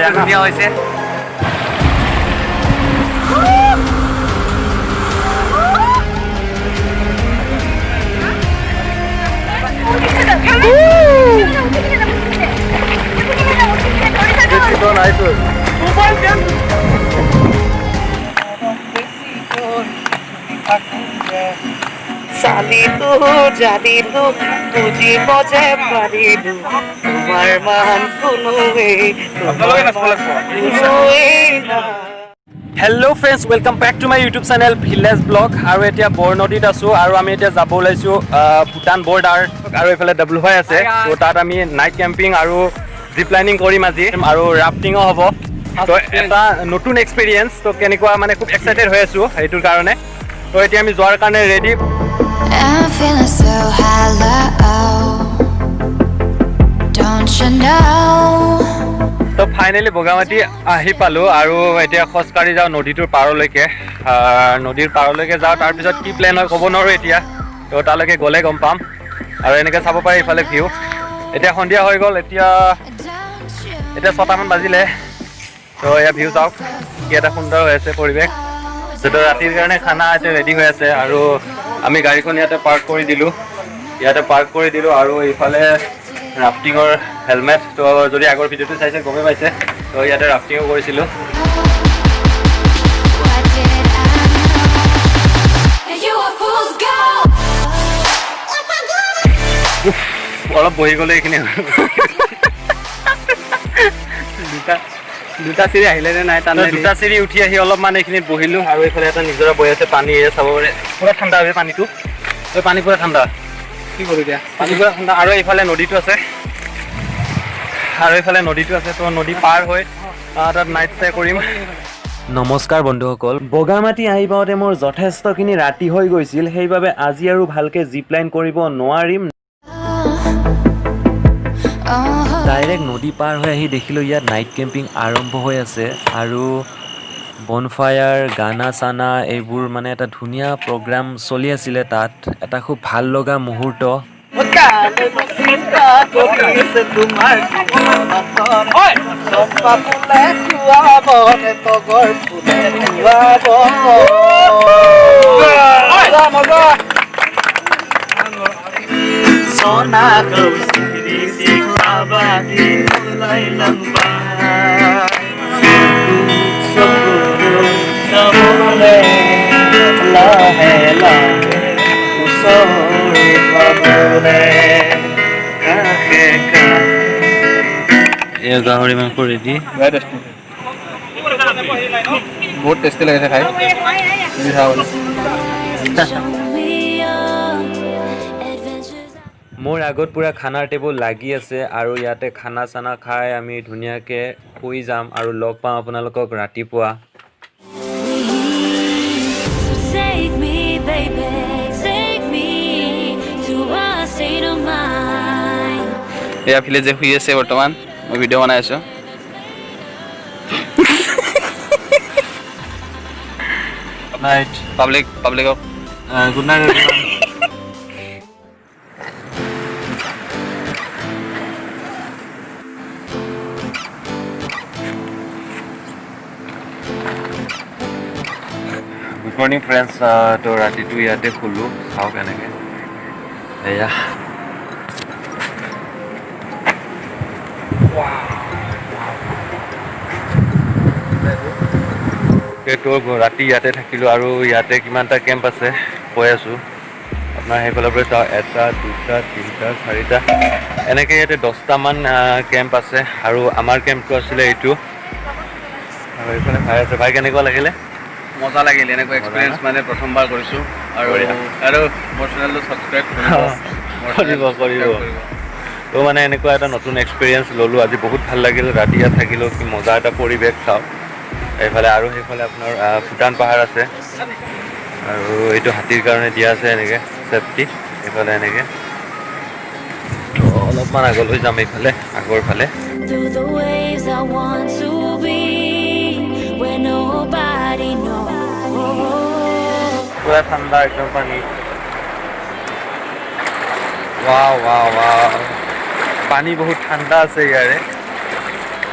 বিৰাট ধুনীয়া হৈছে। জানিলো জানিলো বুজিব যে পাৰিলো তোমাৰ মান কোনোৱেই hello' friends welcome back to my YouTube channel village blog আৰু এতিয়া বৰনদীত আছোঁ আৰু আমি এতিয়া যাব ওলাইছোঁ ভূটান বৰ্ডাৰ আৰু এইফালে ডাব্লুভাই আছে ত' তাত আমি নাইট কেম্পিং আৰু জিপ লাইনিং কৰিম আজি আৰু ৰাফটিঙো হ'ব ত' এটা নতুন এক্সপিৰিয়েঞ্চ ত' কেনেকুৱা মানে খুব এক্সাইটেড হৈ আছোঁ সেইটোৰ কাৰণে ত' এতিয়া আমি যোৱাৰ কাৰণে ready I'm feeling so hollow, don't you know? তো ফাইনেলি বগামাটি আহি পালোঁ আৰু এতিয়া খোজকাঢ়ি যাওঁ নদীটোৰ পাৰলৈকে নদীৰ পাৰলৈকে যাওঁ তাৰপিছত কি প্লেন হয় ক'ব নোৱাৰোঁ এতিয়া তো তালৈকে গ'লে গম পাম আৰু এনেকৈ চাব পাৰি ইফালে ভিউ এতিয়া সন্ধিয়া হৈ গ'ল এতিয়া 6টামান বাজিলে তো এয়া ভিউ চাওক কি এটা সুন্দৰ হৈ আছে পৰিৱেশ তো ৰাতিৰ কাৰণে খানা এতিয়া ৰেডি হৈ আছে আৰু আমি গাড়ীখন ইয়াতে পাৰ্ক কৰি দিলোঁ আৰু ইফালে ৰাফটিঙৰ হেলমেট তো যদি আগৰ ভিডিঅ'টো চাইছে গমেই পাইছে তো ইয়াতে ৰাফটিঙো কৰিছিলোঁ What did I know? You a fool's gold. অলপ বহি গ'লে এইখিনি দুটা চিৰি আহিলে নে নাই তাত দুটা চিৰি উঠি আহি অলপমান এইখিনিত বহিলোঁ আৰু এইফালে এটা নিজৰা বৈ আছে পানী চাব পাৰে পুৰা ঠাণ্ডা হৈছে পানীটো পানী পুৰা ঠাণ্ডা কি কৰোঁ এতিয়া পানী পুৰা ঠাণ্ডা আৰু এইফালে নদীটো আছে তো নদী পাৰ হৈ তাত নাইট ষ্টে কৰিম নমস্কাৰ বন্ধুসকল বগামাটি আহি পাওঁতে মোৰ যথেষ্টখিনি ৰাতি হৈ গৈছিল সেইবাবে আজি আৰু ভালকৈ জিপ লাইন কৰিব নোৱাৰিম ডাইৰেক্ট নদী পাৰ হৈ আহি দেখিলোঁ ইয়াত নাইট কেম্পিং আৰম্ভ হৈ আছে আৰু বনফায়াৰ গানা চানা এইবোৰ মানে এটা ধুনীয়া প্ৰগ্ৰাম চলি আছিলে তাত এটা খুব ভাল লগা মুহূৰ্ত গাহৰি মাংস ৰেডি বহুত টেষ্টি লাগিছে খাই মোৰ আগত পুৰা খানাৰ টেবুল লাগি আছে আৰু ইয়াতে খানা চানা খাই আমি ধুনীয়াকৈ শুই যাম আৰু লগ পাম আপোনালোকক ৰাতিপুৱা So take me, baby, take me to a state of mind. এয়া ভিলেজে শুই আছে বৰ্তমান মই ভিডিঅ' বনাই আছোঁ নাইট পাব্লিকক good night good morning friends তো ৰাতিটো ইয়াতে শুলোঁ চাওক এনেকৈ এয়া তো ৰাতি ইয়াতে থাকিলোঁ আৰু ইয়াতে কিমানটা কেম্প আছে কৈ আছোঁ আপোনাৰ সেইফালৰ পৰা চাওঁ 1 2 3 4টা এনেকৈ ইয়াতে 10টামান কেম্প আছে আৰু আমাৰ কেম্পটো আছিলে এইটো আৰু এইফালে ভাই আছে ভাই কেনেকুৱা লাগিলে মজা লাগিল এনেকুৱা এক্সপিৰিয়েঞ্চ মানে প্ৰথমবাৰ কৰিছোঁ আৰু মোৰ চেনেলটো ছাবস্ক্ৰাইব কৰিব তো মানে এনেকুৱা এটা নতুন এক্সপিৰিয়েঞ্চ ল'লোঁ আজি বহুত ভাল লাগিল ৰাতি ইয়াত থাকিলোঁ কি মজা এটা পৰিৱেশ চাওক এইফালে আৰু সেইফালে আপোনাৰ ভূটান পাহাৰ আছে আৰু এইটো হাতীৰ কাৰণে দিয়া আছে এনেকৈ ছেফটি এইফালে এনেকৈ তো অলপমান আগলৈ যাম এইফালে আগৰ ফালে Through the waves I want to be where nobody knows. পুৰা ঠাণ্ডা একদম পানী ৱাও পানী বহুত ঠাণ্ডা আছে ইয়াৰে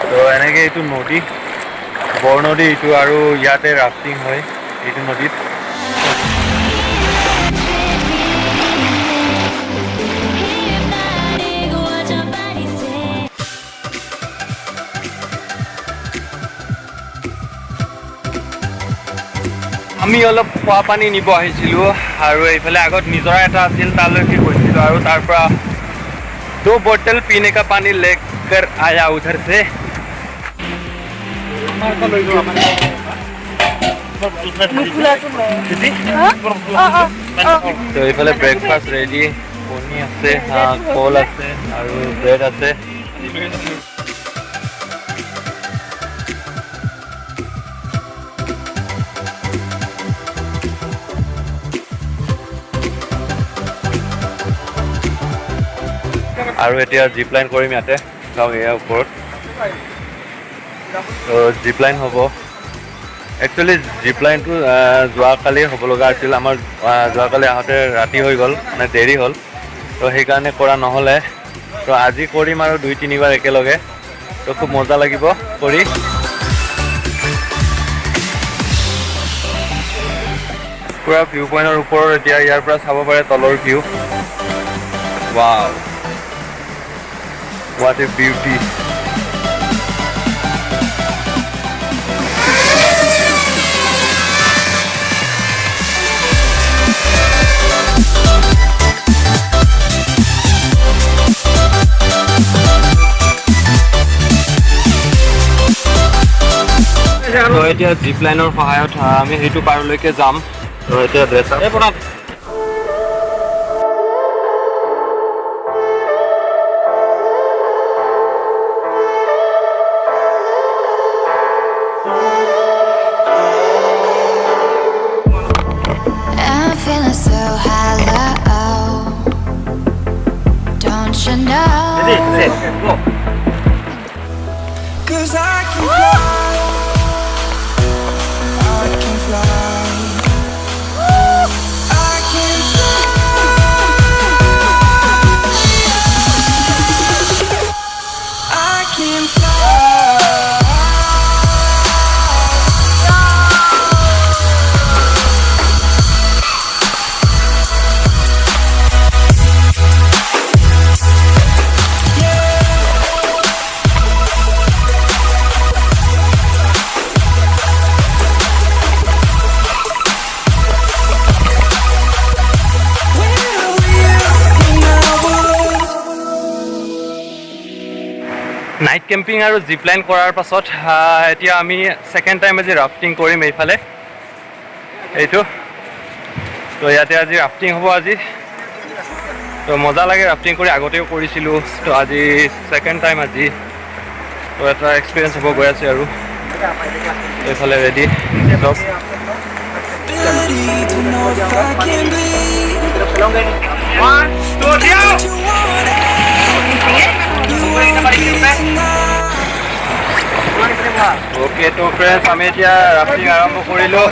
তো এনেকৈ এইটো নদী বৰ নদী এইটো আৰু ইয়াতে ৰাফটিং হয় এইটো নদীত আমি অলপ খোৱা পানী নিব আহিছিলোঁ আৰু এইফালে আগত নিজৰা এটা আছিল তালৈকে গৈছিলোঁ আৰু তাৰ পৰা 2 बोतल पीने का पानी लेकर आया उधर से তো এইফালে ব্ৰেকফাষ্ট ৰেডি কণী আছে কল আছে আৰু ব্ৰেড আছে আৰু এতিয়া জিপ লাইন কৰিম ইয়াতে চাওক ইয়াৰ ওপৰত তো জিপ লাইন হ'ব একচুৱেলি জিপ লাইনটো যোৱাকালি হ'ব লগা আছিল আমাৰ যোৱাকালি আহোঁতে ৰাতি হৈ গ'ল মানে দেৰি হ'ল তো সেইকাৰণে কৰা নহ'লে তো আজি কৰিম আৰু 2-3 বাৰ একেলগে তো খুব মজা লাগিব কৰি পুৰা ভিউ পইণ্টৰ ওপৰত এতিয়া ইয়াৰ পৰা চাব পাৰে তলৰ view wow What a beauty! তো এতিয়া জিপ লাইনৰ সহায়ত আমি সেইটো পাৰলৈকে যাম তো এতিয়া dress up I'm feeling so hollow. Don't you know? 'Cause I can fly, I can fly, I can fly, I can fly. Night camping আৰু জিপ লাইন কৰাৰ পাছত এতিয়া আমি সেকেন্ড টাইম আজি ৰাফটিং কৰিম এইফালে এইটো তো ইয়াতে আজি ৰাফটিং হ'ব আজি তো মজা লাগে ৰাফটিং কৰি আগতেও কৰিছিলোঁ তো আজি সেকেন্ড টাইম আজি তো এটা এক্সপিৰিয়েঞ্চ হ'ব গৈ আছে আৰু এইফালে ৰেডি চব Ability to know if I can bleed. 1, 2, 3. You want it. You won't get it tonight. Okay तो फ्रेंड्स আমি এতিয়া ৰাফটিং আৰম্ভ কৰিলোঁ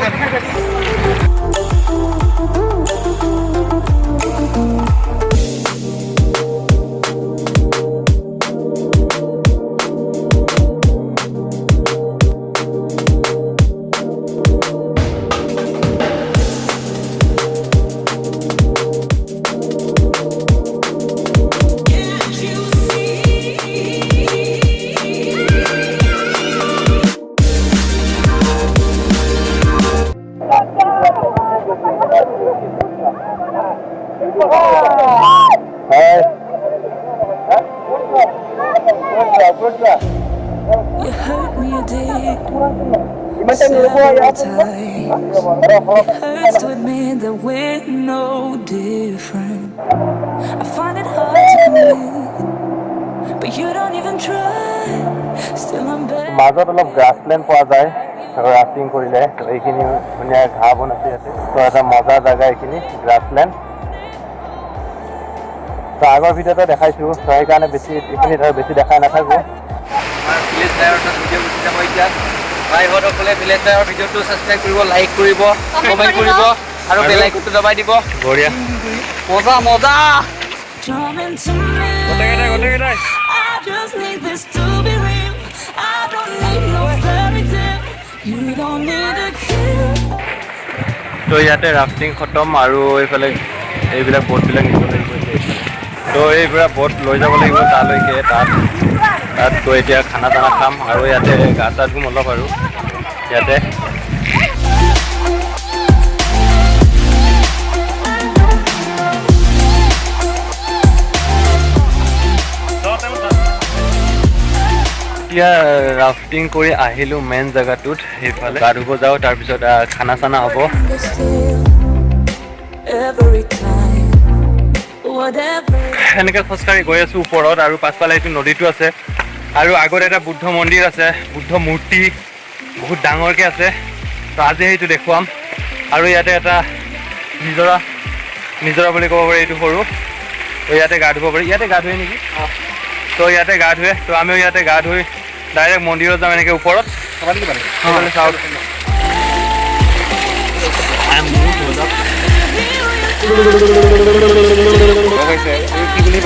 You hurt me a day. Several times. It hurts to admit that we're no different. I find it hard to commit, but you don't even try. Still I'm better. মাজত অলপ grassland পোৱা যায় rafting কৰিলে তো এইখিনি ধুনীয়া ঘাঁহ বন আছে ইয়াতে তো এটা মজা জাগা এইখিনি গ্ৰাছলেণ্ড তো আগৰ ভিডিঅ'তে দেখাইছোঁ তো সেইকাৰণে বেছি এইখিনি বেছি দেখাই নাথাকোঁ ভিলেজ ড্ৰাইভাৰ ভিডিঅ' গুচি যাব এতিয়া ভাইসকলে ভিলেজ ড্ৰাইভাৰ ভিডিঅ'টো ছাবস্ক্ৰাইব কৰিব লাইক কৰিব কমেণ্ট কৰিব আৰু বেল আইকনটো দবাই দিব বঢ়িয়া মজা মজা Come into me. I just need this to be real. I don't need no fairy tale. You don't need a kill. তো ইয়াতে ৰাফটিং খতম আৰু এইফালে এইবিলাক ব'টবিলাক নিব লাগিব তো এইবিলাক ব'ট লৈ যাব লাগিব তালৈকে তাত গৈ এতিয়া খানা চানা খাম আৰু ইয়াতে গা চা ধুম অলপ আৰু ইয়াতে এতিয়া ৰাফটিং কৰি আহিলোঁ মেইন জেগাটোত সেইফালে গা ধুব যাওঁ তাৰপিছত খানা চানা হ'ব Every time, whatever. এনেকৈ খোজকাঢ়ি গৈ আছোঁ ওপৰত আৰু পাছফালে এইটো নদীটো আছে আৰু আগত এটা বুদ্ধ মন্দিৰ আছে বুদ্ধ মূৰ্তি বহুত ডাঙৰকৈ আছে তো আজি সেইটো দেখুৱাম আৰু ইয়াতে এটা নিজৰা বুলি ক'ব পাৰি এইটো সৰু তো ইয়াতে গা ধুব পাৰি ইয়াতে গা ধুৱে নেকি তো ইয়াতে গা ধুৱে তো আমিও ইয়াতে গা ধুই ডাইৰেক্ট মন্দিৰত যাম এনেকৈ ওপৰত চাওক কি বুলি